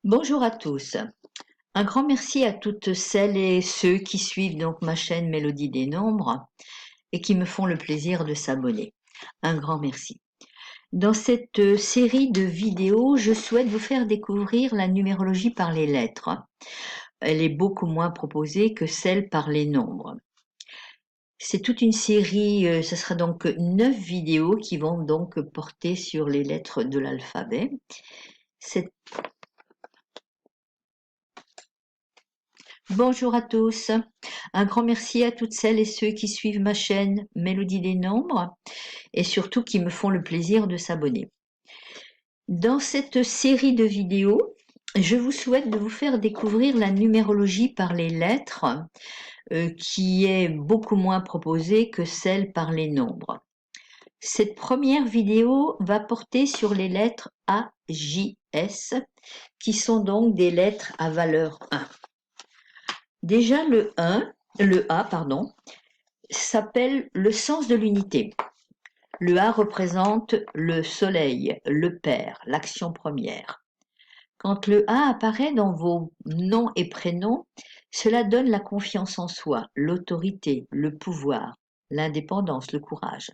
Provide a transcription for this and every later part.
Bonjour à tous. Un grand merci à toutes celles et ceux qui suivent donc ma chaîne Mélodie des Nombres et qui me font le plaisir de s'abonner. Un grand merci. Dans cette série de vidéos, je souhaite vous faire découvrir la numérologie par les lettres. Elle est beaucoup moins proposée que celle par les nombres. C'est toute une série, ce sera donc 9 vidéos qui vont donc porter sur les lettres de l'alphabet. Bonjour à tous. Un grand merci à toutes celles et ceux qui suivent ma chaîne Mélodie des Nombres et surtout qui me font le plaisir de s'abonner. Dans cette série de vidéos, je vous souhaite de vous faire découvrir la numérologie par les lettres qui est beaucoup moins proposée que celle par les nombres. Cette première vidéo va porter sur les lettres A, J, S qui sont donc des lettres à valeur 1. Déjà le A, s'appelle le sens de l'unité. Le A représente le soleil, le père, l'action première. Quand le A apparaît dans vos noms et prénoms, cela donne la confiance en soi, l'autorité, le pouvoir, l'indépendance, le courage.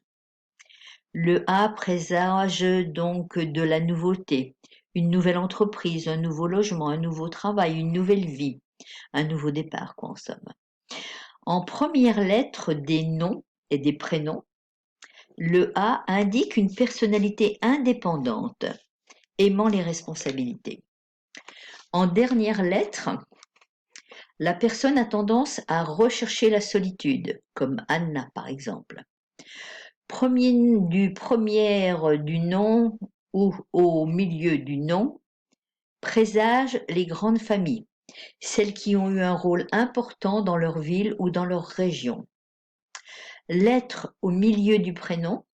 Le A présage donc de la nouveauté, une nouvelle entreprise, un nouveau logement, un nouveau travail, une nouvelle vie, un nouveau départ, quoi, en somme. En première lettre des noms et des prénoms, le A indique une personnalité indépendante, aimant les responsabilités. En dernière lettre, la personne a tendance à rechercher la solitude, comme Anna par exemple. Du nom ou au milieu du nom présage les grandes familles, celles qui ont eu un rôle important dans leur ville ou dans leur région. L'être au milieu du prénom,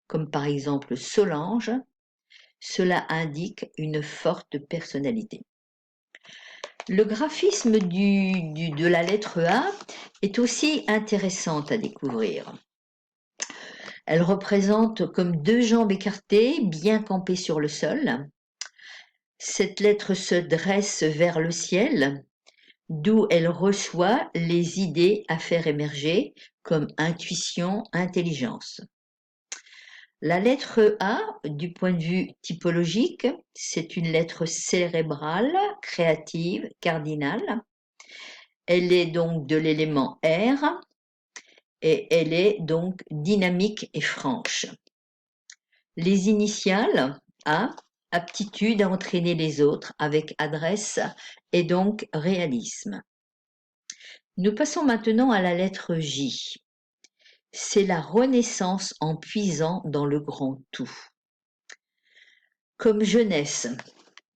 comme par exemple Solange, cela indique une forte personnalité. Le graphisme de la lettre A est aussi intéressante à découvrir. Elle représente comme deux jambes écartées, bien campées sur le sol. Cette lettre se dresse vers le ciel, d'où elle reçoit les idées à faire émerger comme intuition, intelligence. La lettre A, du point de vue typologique, c'est une lettre cérébrale, créative, cardinale. Elle est donc de l'élément R et elle est donc dynamique et franche. Les initiales A, aptitude à entraîner les autres avec adresse et donc réalisme. Nous passons maintenant à la lettre J. C'est la renaissance en puisant dans le grand tout. Comme jeunesse,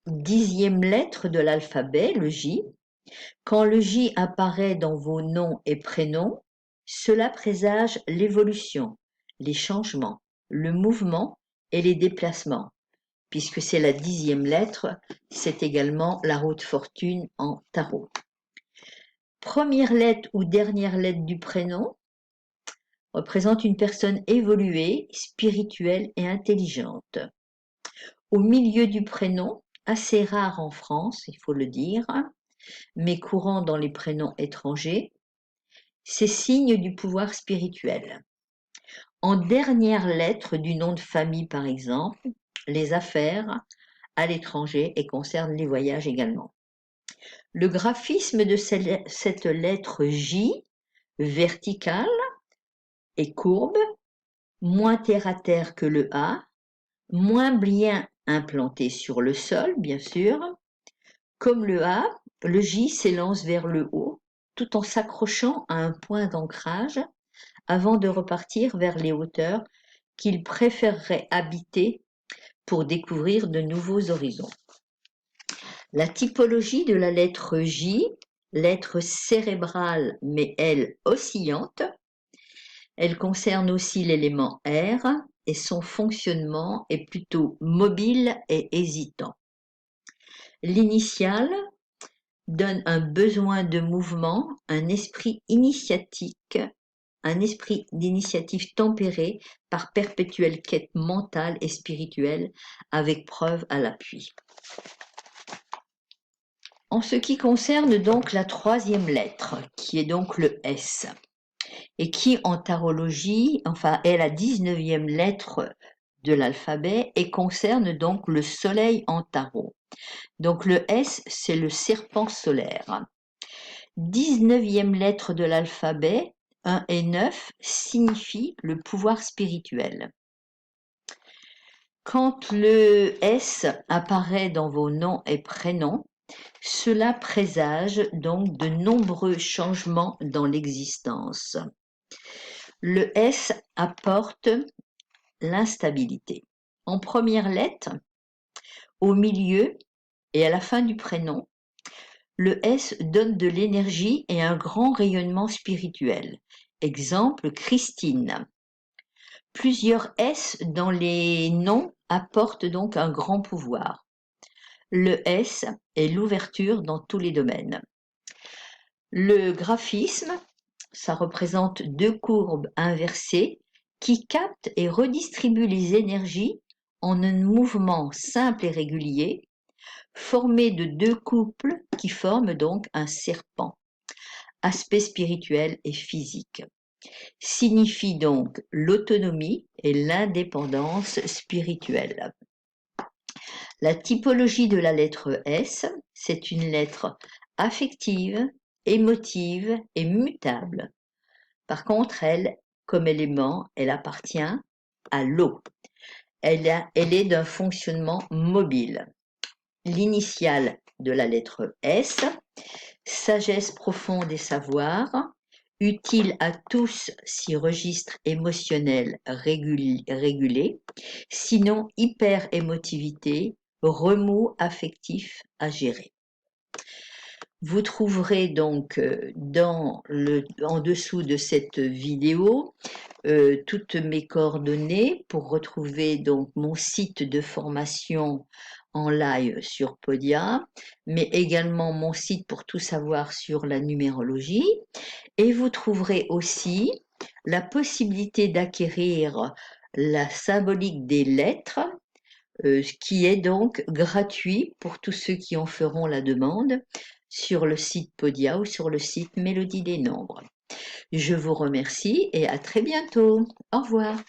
10e lettre de l'alphabet, le J. Quand le J apparaît dans vos noms et prénoms, cela présage l'évolution, les changements, le mouvement et les déplacements. Puisque c'est la 10e lettre, c'est également la haute fortune en tarot. Première lettre ou dernière lettre du prénom représente une personne évoluée, spirituelle et intelligente. Au milieu du prénom, assez rare en France, il faut le dire, mais courant dans les prénoms étrangers, c'est signe du pouvoir spirituel. En dernière lettre du nom de famille, par exemple, les affaires à l'étranger et concerne les voyages également. Le graphisme de cette lettre J, verticale et courbe, moins terre à terre que le A, moins bien implanté sur le sol, bien sûr. Comme le A, le J s'élance vers le haut, tout en s'accrochant à un point d'ancrage avant de repartir vers les hauteurs qu'il préférerait habiter pour découvrir de nouveaux horizons. La typologie de la lettre J, lettre cérébrale mais elle oscillante, elle concerne aussi l'élément R et son fonctionnement est plutôt mobile et hésitant. L'initiale donne un besoin de mouvement, un esprit initiatique, un esprit d'initiative tempéré par perpétuelle quête mentale et spirituelle avec preuve à l'appui. En ce qui concerne donc la troisième lettre, qui est donc le S, et qui en tarologie, enfin, est la 19e lettre de l'alphabet et concerne donc le soleil en tarot. Donc le S, c'est le serpent solaire. 19e lettre de l'alphabet, 1 et 9, signifie le pouvoir spirituel. Quand le S apparaît dans vos noms et prénoms, cela présage donc de nombreux changements dans l'existence. Le S apporte l'instabilité. En première lettre, au milieu et à la fin du prénom, le S donne de l'énergie et un grand rayonnement spirituel. Exemple, Christine. Plusieurs S dans les noms apportent donc un grand pouvoir. Le S est l'ouverture dans tous les domaines. Le graphisme, ça représente deux courbes inversées qui captent et redistribuent les énergies en un mouvement simple et régulier, formé de deux couples qui forment donc un serpent. Aspect spirituel et physique. Signifie donc l'autonomie et l'indépendance spirituelle. La typologie de la lettre S, c'est une lettre affective, émotive et mutable. Par contre, elle, comme élément, elle appartient à l'eau. Elle est d'un fonctionnement mobile. L'initiale de la lettre S, sagesse profonde et savoir, utile à tous si registre émotionnel régulé, sinon hyper-émotivité, remous affectif à gérer. Vous trouverez donc en dessous de cette vidéo toutes mes coordonnées pour retrouver donc mon site de formation en live sur Podia, mais également mon site pour tout savoir sur la numérologie. Et vous trouverez aussi la possibilité d'acquérir la symbolique des lettres, qui est donc gratuit pour tous ceux qui en feront la demande sur le site Podia ou sur le site Mélodie des Nombres. Je vous remercie et à très bientôt. Au revoir.